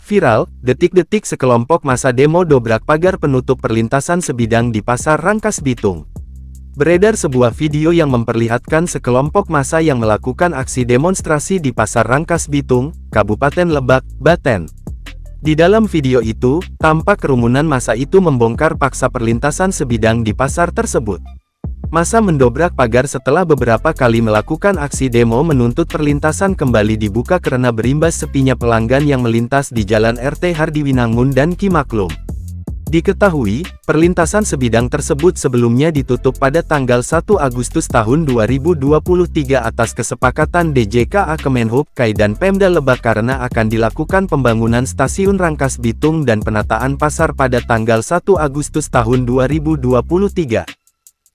Viral, detik-detik sekelompok massa demo dobrak pagar penutup perlintasan sebidang di Pasar Rangkas Bitung. Beredar sebuah video yang memperlihatkan sekelompok massa yang melakukan aksi demonstrasi di Pasar Rangkas Bitung, Kabupaten Lebak, Banten. Di dalam video itu, tampak kerumunan massa itu membongkar paksa perlintasan sebidang di pasar tersebut. Massa mendobrak pagar setelah beberapa kali melakukan aksi demo menuntut perlintasan kembali dibuka karena berimbas sepinya pelanggan yang melintas di Jalan RT Hardiwinangun dan Ki Maklum. Diketahui, perlintasan sebidang tersebut sebelumnya ditutup pada tanggal 1 Agustus tahun 2023 atas kesepakatan DJKA Kemenhub KAI dan Pemda Lebak karena akan dilakukan pembangunan stasiun Rangkas Bitung dan penataan pasar pada tanggal 1 Agustus tahun 2023.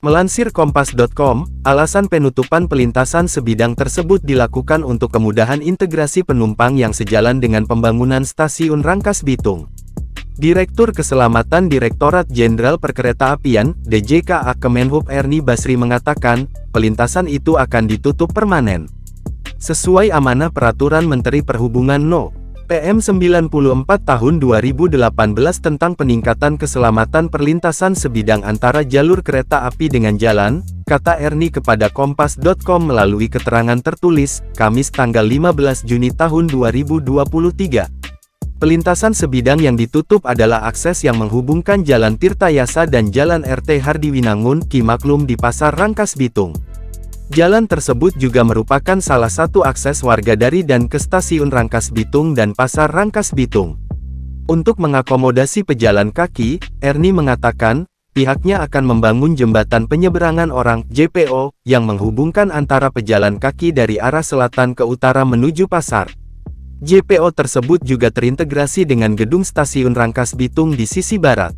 Melansir Kompas.com, alasan penutupan pelintasan sebidang tersebut dilakukan untuk kemudahan integrasi penumpang yang sejalan dengan pembangunan stasiun Rangkas Bitung. Direktur Keselamatan Direktorat Jenderal Perkeretaapian, DJKA Kemenhub Ernie Basri mengatakan, pelintasan itu akan ditutup permanen. Sesuai amanah Peraturan Menteri Perhubungan No. PM 94 Tahun 2018 tentang peningkatan keselamatan perlintasan sebidang antara jalur kereta api dengan jalan, kata Ernie kepada Kompas.com melalui keterangan tertulis, Kamis tanggal 15 Juni tahun 2023. Pelintasan sebidang yang ditutup adalah akses yang menghubungkan Jalan Tirtayasa dan Jalan RT Hardiwinangun, Ki Maklum di Pasar Rangkas Bitung. Jalan tersebut juga merupakan salah satu akses warga dari dan ke Stasiun Rangkas Bitung dan Pasar Rangkas Bitung. Untuk mengakomodasi pejalan kaki, Ernie mengatakan, pihaknya akan membangun jembatan penyeberangan orang (JPO) yang menghubungkan antara pejalan kaki dari arah selatan ke utara menuju pasar. JPO tersebut juga terintegrasi dengan gedung Stasiun Rangkas Bitung di sisi barat.